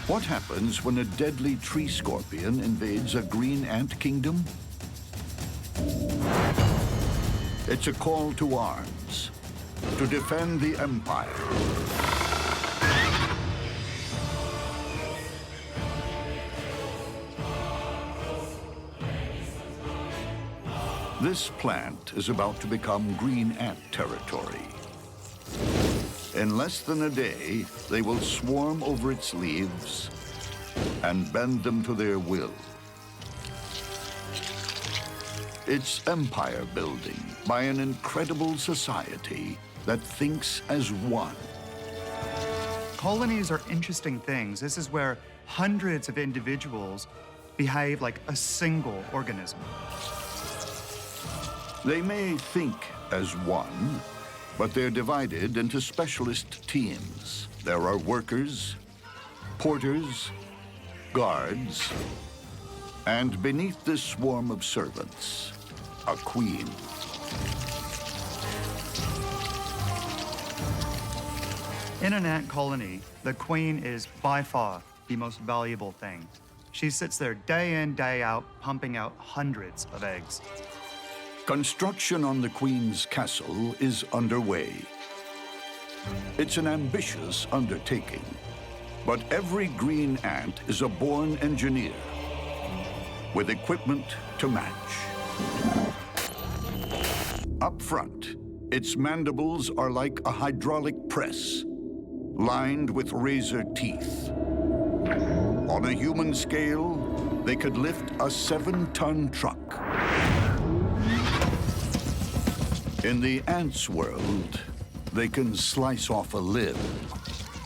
What happens when a deadly tree scorpion invades a green ant kingdom? It's a call to arms, to defend the empire. This plant is about to become green ant territory. In less than a day, they will swarm over its leaves and bend them to their will. It's empire building by an incredible society that thinks as one. Colonies are interesting things. This is where hundreds of individuals behave like a single organism. They may think as one, but they're divided into specialist teams. There are workers, porters, guards, and beneath this swarm of servants, a queen. In an ant colony, the queen is by far the most valuable thing. She sits there day in, day out, pumping out hundreds of eggs. Construction on the queen's castle is underway. It's an ambitious undertaking, but every green ant is a born engineer with equipment to match. Up front, its mandibles are like a hydraulic press, lined with razor teeth. On a human scale, they could lift a 7-ton truck. In the ants' world, they can slice off a limb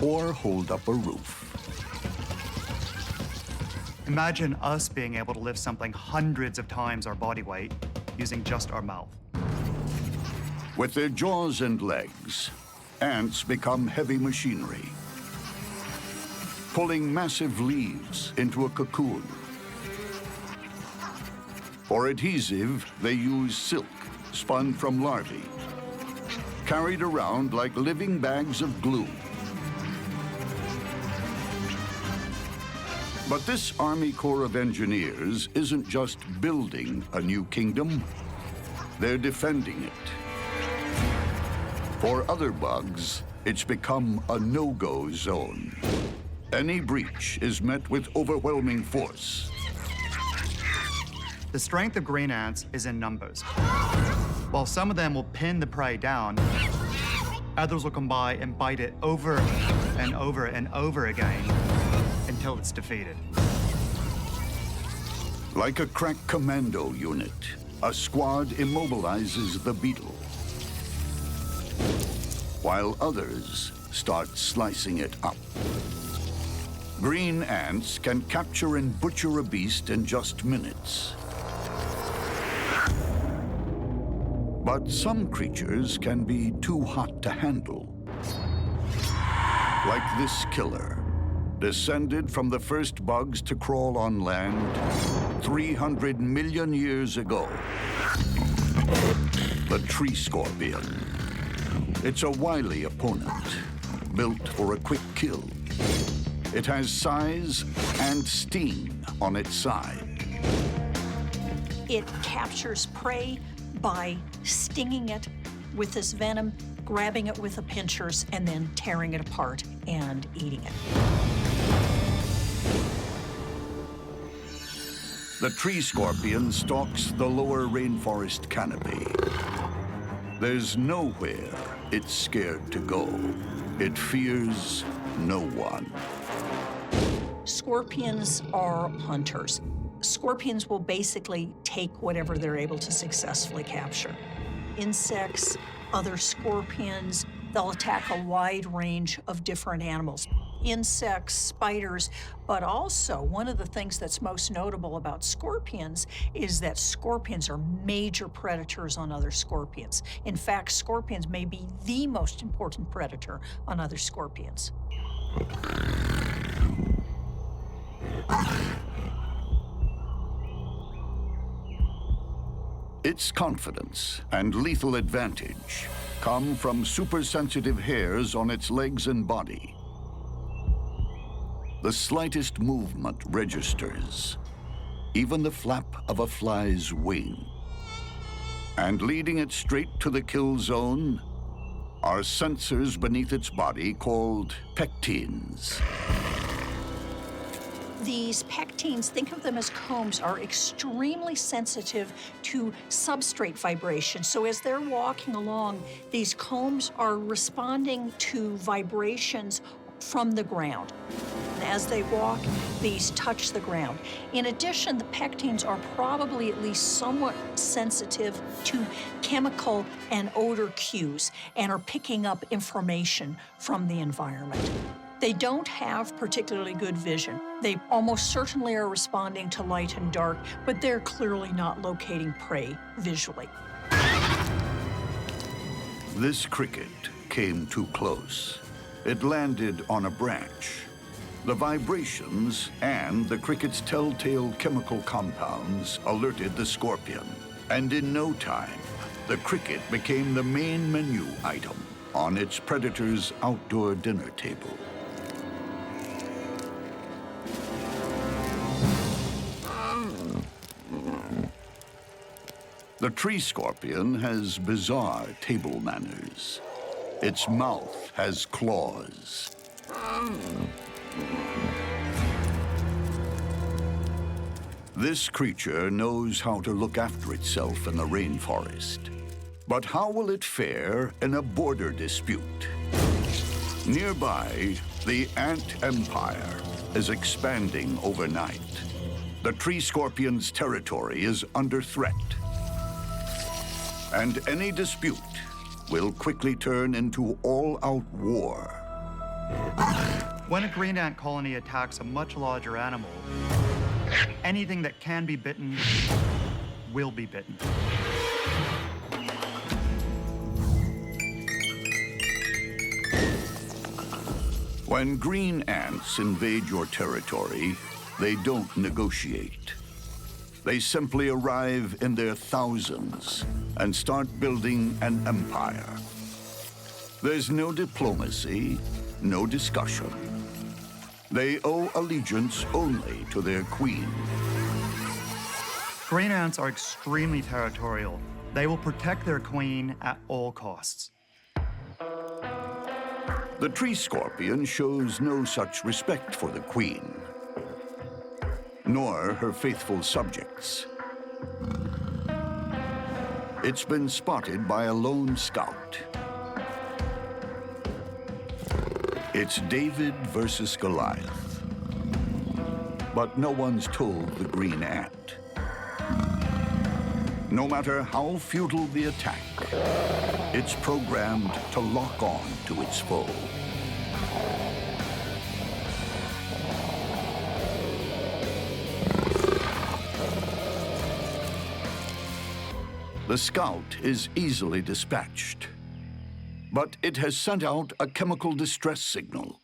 or hold up a roof. Imagine us being able to lift something hundreds of times our body weight using just our mouth. With their jaws and legs, ants become heavy machinery, pulling massive leaves into a cocoon. For adhesive, they use silk spun from larvae, carried around like living bags of glue. But this Army Corps of Engineers isn't just building a new kingdom, they're defending it. For other bugs, it's become a no-go zone. Any breach is met with overwhelming force. The strength of green ants is in numbers. While some of them will pin the prey down, others will come by and bite it over and over and over again until it's defeated. Like a crack commando unit, a squad immobilizes the beetle, while others start slicing it up. Green ants can capture and butcher a beast in just minutes. But some creatures can be too hot to handle. Like this killer, descended from the first bugs to crawl on land 300 million years ago. The tree scorpion. It's a wily opponent, built for a quick kill. It has size and sting on its side. It captures prey by stinging it with this venom, grabbing it with the pinchers, and then tearing it apart and eating it. The tree scorpion stalks the lower rainforest canopy. There's nowhere it's scared to go. It fears no one. Scorpions are hunters. Scorpions will basically take whatever they're able to successfully capture. Insects, other scorpions, they'll attack a wide range of different animals. Insects, spiders, but also one of the things that's most notable about scorpions is that scorpions are major predators on other scorpions. In fact, scorpions may be the most important predator on other scorpions. Its confidence and lethal advantage come from supersensitive hairs on its legs and body. The slightest movement registers, even the flap of a fly's wing. And leading it straight to the kill zone are sensors beneath its body called pectines. These pectines, think of them as combs, are extremely sensitive to substrate vibration. So as they're walking along, these combs are responding to vibrations from the ground. As they walk, these touch the ground. In addition, the pectines are probably at least somewhat sensitive to chemical and odor cues and are picking up information from the environment. They don't have particularly good vision. They almost certainly are responding to light and dark, but they're clearly not locating prey visually. This cricket came too close. It landed on a branch. The vibrations and the cricket's telltale chemical compounds alerted the scorpion. And in no time, the cricket became the main menu item on its predator's outdoor dinner table. The tree scorpion has bizarre table manners. Its mouth has claws. This creature knows how to look after itself in the rainforest. But how will it fare in a border dispute? Nearby, the ant empire is expanding overnight. The tree scorpion's territory is under threat. And any dispute will quickly turn into all-out war. When a green ant colony attacks a much larger animal, anything that can be bitten will be bitten. When green ants invade your territory, they don't negotiate. They simply arrive in their thousands and start building an empire. There's no diplomacy, no discussion. They owe allegiance only to their queen. Green ants are extremely territorial. They will protect their queen at all costs. The tree scorpion shows no such respect for the queen, nor her faithful subjects. It's been spotted by a lone scout. It's David versus Goliath. But no one's told the green ant. No matter how futile the attack, it's programmed to lock on to its foe. The scout is easily dispatched, but it has sent out a chemical distress signal.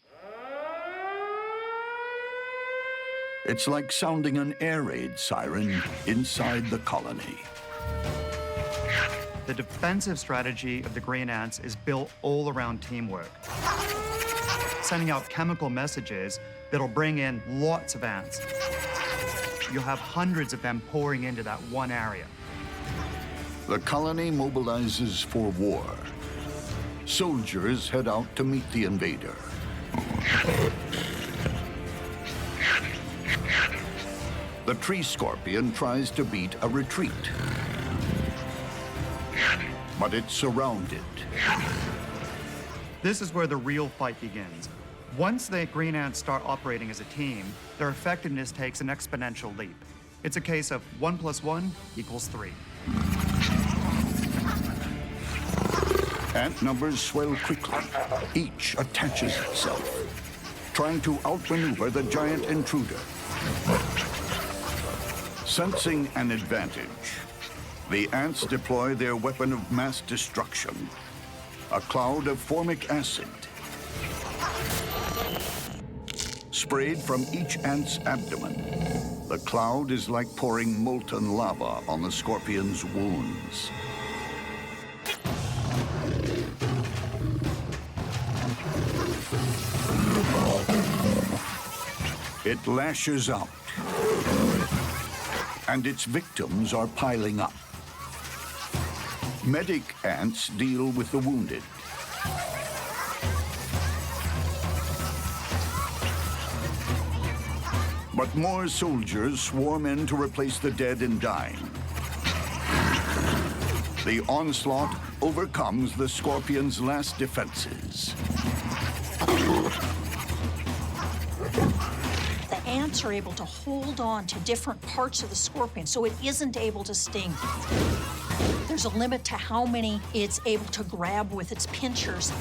It's like sounding an air raid siren inside the colony. The defensive strategy of the green ants is built all around teamwork, sending out chemical messages that'll bring in lots of ants. You'll have hundreds of them pouring into that one area. The colony mobilizes for war. Soldiers head out to meet the invader. The tree scorpion tries to beat a retreat, but it's surrounded. This is where the real fight begins. Once the green ants start operating as a team, their effectiveness takes an exponential leap. It's a case of 1 + 1 = 3. Ant numbers swell quickly. Each attaches itself, trying to outmaneuver the giant intruder. Sensing an advantage, the ants deploy their weapon of mass destruction, a cloud of formic acid. Sprayed from each ant's abdomen, the cloud is like pouring molten lava on the scorpion's wounds. It lashes out, and its victims are piling up. Medic ants deal with the wounded. But more soldiers swarm in to replace the dead and dying. The onslaught overcomes the scorpion's last defenses. The ants are able to hold on to different parts of the scorpion so it isn't able to sting. There's a limit to how many it's able to grab with its pinchers.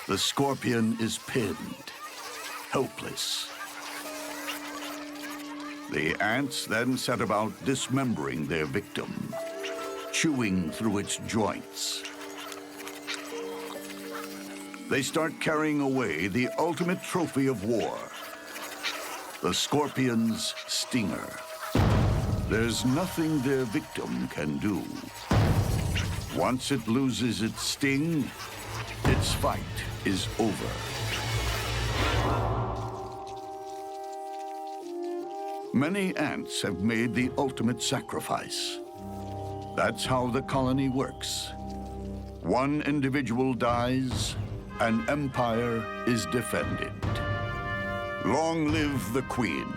The scorpion is pinned, helpless. The ants then set about dismembering their victim, chewing through its joints. They start carrying away the ultimate trophy of war, the scorpion's stinger. There's nothing their victim can do. Once it loses its sting, its fight is over. Many ants have made the ultimate sacrifice. That's how the colony works. One individual dies, an empire is defended. Long live the queen.